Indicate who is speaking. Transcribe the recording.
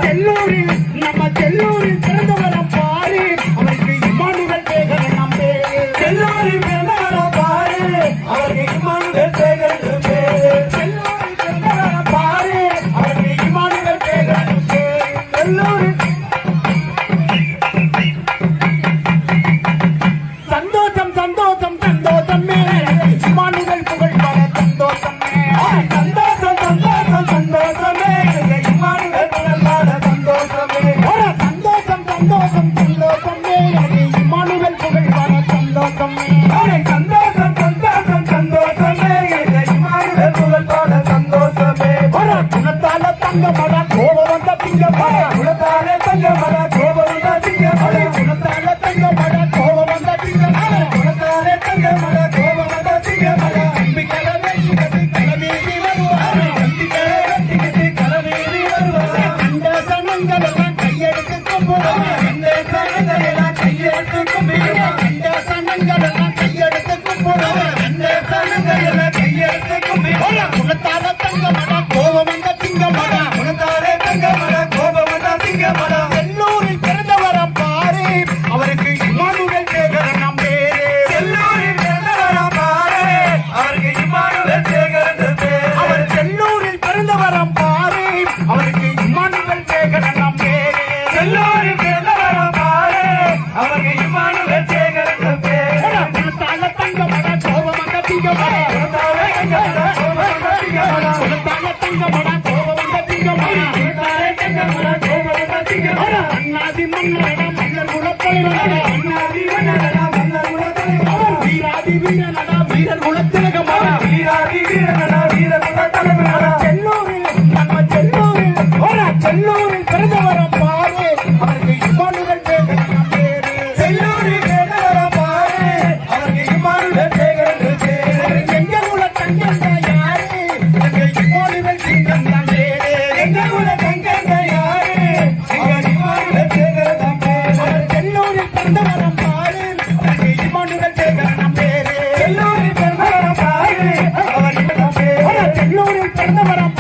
Speaker 1: செல்லூரில் நம்ம செல்லூரில் பிறந்து வரும் பாரு அவருக்கு இமானுவேல் சேகர் நம் பேரு.
Speaker 2: செல்லூரில் பிறந்து வரும் பாரு அவருக்கு இமானுவேல் சேகர் பேரு.
Speaker 1: செல்லூரில் பிறந்து வரும் பாரு அவருக்கு இமானுவேல் சேகர் பேரு.
Speaker 2: செல்லூரில்
Speaker 1: சந்தோஷம் சந்தோஷம் சந்தோஷமே இமானுவேல் புகழ் பல சந்தோஷமே.
Speaker 2: சந்தோஷம் சந்தோஷம் சந்தோஷமே இமானுவேல் புகழ் பல சந்தோஷமே.
Speaker 1: சந்தோஷம் சந்தோஷம் சந்தோஷமே இமானுவேல் புகழ் பல சந்தோஷமே.
Speaker 2: சந்தோஷம் சந்தோஷம் சந்தோஷமே இமானுவேல் புகழ் பல சந்தோஷமே.
Speaker 1: குணத்தால தங்க மட கோபம் வந்த பிங்க மட
Speaker 2: குணத்தால தங்க மட கோபம் வந்த பிங்க மட
Speaker 1: குணத்தால தங்க மட கோபம் வந்த பிங்க மட
Speaker 2: குணத்தால தங்க மட கோபம் வந்த பிங்க மட
Speaker 1: நம்பிக்கையில வேண்டிக்கிட்டு கலவீதி வருவாரு.
Speaker 2: நம்பிக்கையை வெட்டிக்கிட்டு கலவீதி வருவாரு.
Speaker 1: அந்த சனங்கள் எல்லாம் கையெடுத்து கும்பிடுவாங்க.
Speaker 2: இந்த சனங்கள் எல்லாம் கையெடுத்து கும்பிடுவாங்க.
Speaker 1: அந்த சனங்கள் எல்லாம் கையெடுத்து கும்பிடுவாங்க.
Speaker 2: இந்த சனங்கள் எல்லாம் கையெடுத்து கும்பிடுவாங்க.
Speaker 1: குணத்தால தங்க மட கோபம் வந்த பிங்க மட
Speaker 2: குணத்தால தங்க மட கோபம் வந்த பிங்க மட
Speaker 1: செல்லூரில் பிறந்தவரம் பாரு அவருக்கு இமானுவேல் சேகர் நம் பேரு.
Speaker 2: செல்லூரில் பிறந்தவரம் பாரு அவருக்கு இமானுவேல் சேகர் பேரு.
Speaker 1: அவர் செல்லூரில் பிறந்தவரம் பாரு அவருக்கு இமானுவேல் சேகர் நம் பேரு.
Speaker 2: செல்லூரில் பிறந்தவரம் பாரு அவருக்கு இமானுவேல் சேகர் பேரு.
Speaker 1: குணத்தால தங்க மட கோபம் வந்த பிங்க மட
Speaker 2: குணத்தால தங்க மட கோபம் வந்த பிங்க மட
Speaker 1: குணத்தால தங்க மட கோபம் வந்த பிங்க மட
Speaker 2: குணத்தால தங்க மட கோபம் வந்த பிங்க மட
Speaker 1: அண்ணாதி மன்னரடா மன்னர் குலத்தலைவரடா
Speaker 2: அண்ணாதி மன்னரடா மன்னர் குலத்தலைவரடா
Speaker 1: வீராதி வீரனடா வீரர் குலத்திலகமடா
Speaker 2: வீராதி வீரனடா வீரர் குலத்தலைவரடா
Speaker 1: செல்லூரில் நம்ம செல்லூரில் செல்லூரில் பிறந்தவரம் பாரு அவருக்கு இமானுவேல் சேகர் நம் பேரு.
Speaker 2: செல்லூரில் பிறந்தவரம் பாரு அவருக்கு இமானுவேல் சேகர் பேரு.
Speaker 1: எங்க குல தங்கங்க யாரு எங்க இமானுவேல் சேகர் நம் பேரு.
Speaker 2: எங்க குல தங்கங்க யாரு எங்க இமானுவேல் சேகர் பேரு.
Speaker 1: அவர் செல்லூரில் பிறந்தவரம் பாரு அவருக்கு இமானுவேல் சேகர் நம் பேரு.
Speaker 2: செல்லூரில் பிறந்தவரம் பாரு அவருக்கு பேரு.
Speaker 1: செல்லூரில் பிறந்தவரம்